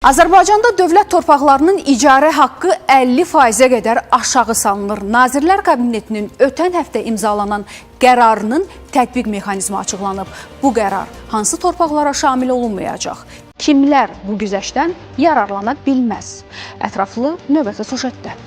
Azərbaycanda dövlət torpaqlarının icarə haqqı 50%-ə qədər aşağı salınır. Nazirlər Kabinetinin ötən həftə imzalanan qərarının tətbiq mexanizmi açıqlanıb. Bu qərar hansı torpaqlara şamil olunmayacaq? Kimlər bu güzəştdən yararlana bilməz? Ətraflı növbəti süjetdə.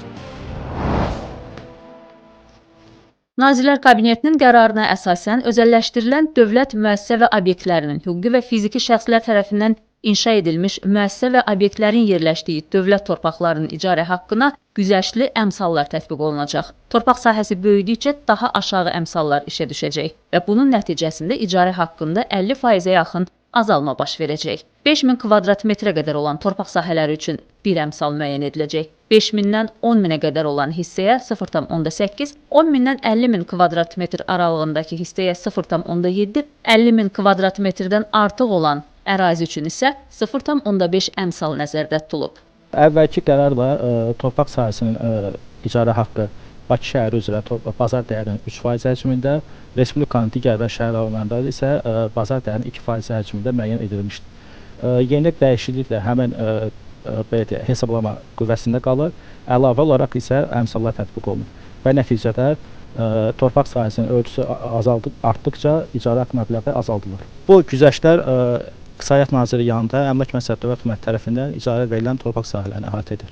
Nazirlər Kabinetinin qərarına əsasən özəlləşdirilən dövlət müəssisə və obyektlərinin hüquqi və fiziki şəxslər tərəfindən inşa edilmiş müəssisə və obyektlərin yerləşdiyi dövlət torpaqlarının icarə haqqına güzəştli əmsallar tətbiq olunacaq. Torpaq sahəsi böyüdükcə daha aşağı əmsallar işə düşəcək və bunun nəticəsində icarə haqqında 50%-ə yaxın azalma baş verəcək. 5000 kvadrat metrə qədər olan torpaq sahələri üçün bir əmsal müəyyən ediləcək. 5000-dən 10.000-ə qədər olan hissəyə 0,8, 10.000-dən 50.000 kvadrat metr aralığındakı hissəyə 0,7, 50.000 kvadrat metrdən artıq olan ərazi üçün isə 0,5 əmsal nəzərdə tutulub. Əvvəlki qərarla torpaq sahəsinin icarə haqqı Bakı şəhəri üzrə bazar dəyərinin 3% həcmində, Respublikanın digər və şəhər alanlarında isə bazar dəyərinin 2% həcmində müəyyən edilmişdir. Yeni dəyişikliklə həmin hesablama qüvvəsində qalır, əlavə olaraq isə əmsallar tətbiq olunur və nəticədə torpaq sahəsinin ölçüsü artdıqca icarə haqqı məbləği azaldılır. Bu güzəştlər İqtisadiyyat Naziri yanında Əmlak Məsləhət Dövlət Hökuməti tərəfindən icarə verilən torpaq sahələrini əhatə edir.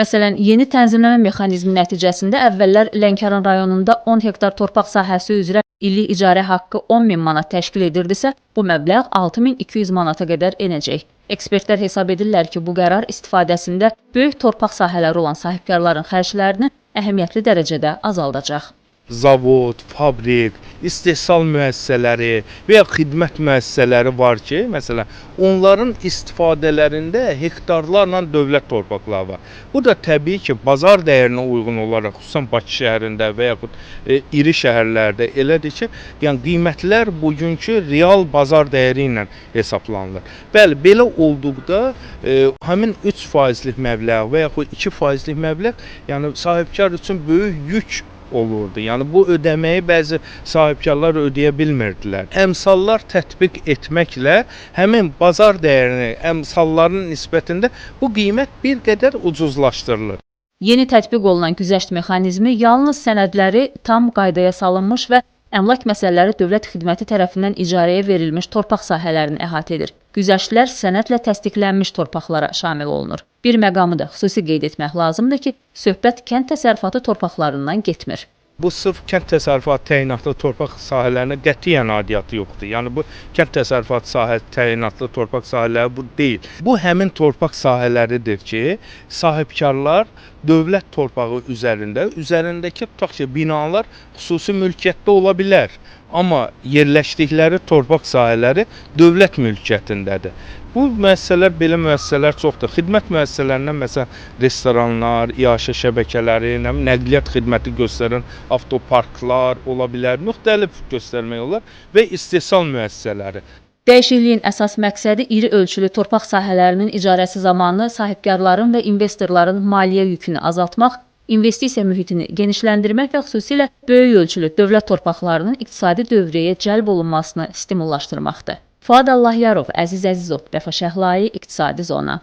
Məsələn, yeni tənzimləmə mexanizmi nəticəsində əvvəllər Lənkəran rayonunda 10 hektar torpaq sahəsi üzrə illik icarə haqqı 10.000 manat təşkil edirdisə, bu məbləğ 6.200 manata qədər enəcək. Ekspertlər hesab edirlər ki, bu qərar istifadəsində böyük torpaq sahələri olan sahibkarların xərclərini əhəmiyyətli dərəcədə azaldacaq. Zavod, fabrik, istehsal müəssisələri və ya xidmət müəssisələri var ki, məsələn, onların istifadələrində hektarlarla dövlət torpaqları var. Bu da təbii ki, bazar dəyərinə uyğun olaraq, xüsusən Bakı şəhərində və yaxud iri şəhərlərdə elədir ki, yəni qiymətlər bugünkü real bazar dəyəri ilə hesablanılır. Bəli, belə olduqda həmin 3%lik məbləğ və yaxud 2%lik məbləğ, yəni sahibkar üçün böyük yük olurdu. Yəni bu ödəməyi bəzi sahibkarlar ödəyə bilmirdilər. Əmsallar tətbiq etməklə həmin bazar dəyərini əmsalların nisbətində bu qiymət bir qədər ucuzlaşdırılır. Yeni tətbiq olunan güzəşt mexanizmi yalnız sənədləri tam qaydaya salınmış və əmlak məsələləri dövlət xidməti tərəfindən icarəyə verilmiş torpaq sahələrini əhatə edir. Güzəştlər sənədlə təsdiqlənmiş torpaqlara şamil olunur. Bir məqamı da xüsusi qeyd etmək lazımdır ki, söhbət kənd təsərrüfatı torpaqlarından getmir. Bu sırf kənd təsərrüfatı təyinatlı torpaq sahələrinə qətiyyən aidiyyatı yoxdur. Yəni bu kənd təsərrüfatı təyinatlı torpaq sahələri bu deyil. Bu həmin torpaq sahələridir ki, sahibkarlar dövlət torpağı üzərindəki tutaq ki, binalar xüsusi mülkiyyətdə ola bilər. Amma yerləşdikləri torpaq sahələri dövlət mülkiyyətindədir. Bu müəssisələr, belə müəssisələr çoxdur. Xidmət müəssisələrindən məsələn restoranlar, iaşə şəbəkələri, nəqliyyat xidməti göstərən avtoparklar ola bilər, müxtəlif göstərmək olar və istehsal müəssisələri. Dəyişikliyin əsas məqsədi iri ölçülü torpaq sahələrinin icarəsi zamanı sahibkarların və investorların maliyyə yükünü azaltmaq, investisiya mühitini genişləndirmək və xüsusilə böyük ölçülü dövlət torpaqlarının iqtisadi dövriyyəyə cəlb olunmasını stimullaşdırmaqdır. Fuad Allahyarov, Əziz Əzizov, Vəfa Şəhlai, İqtisadi Zona.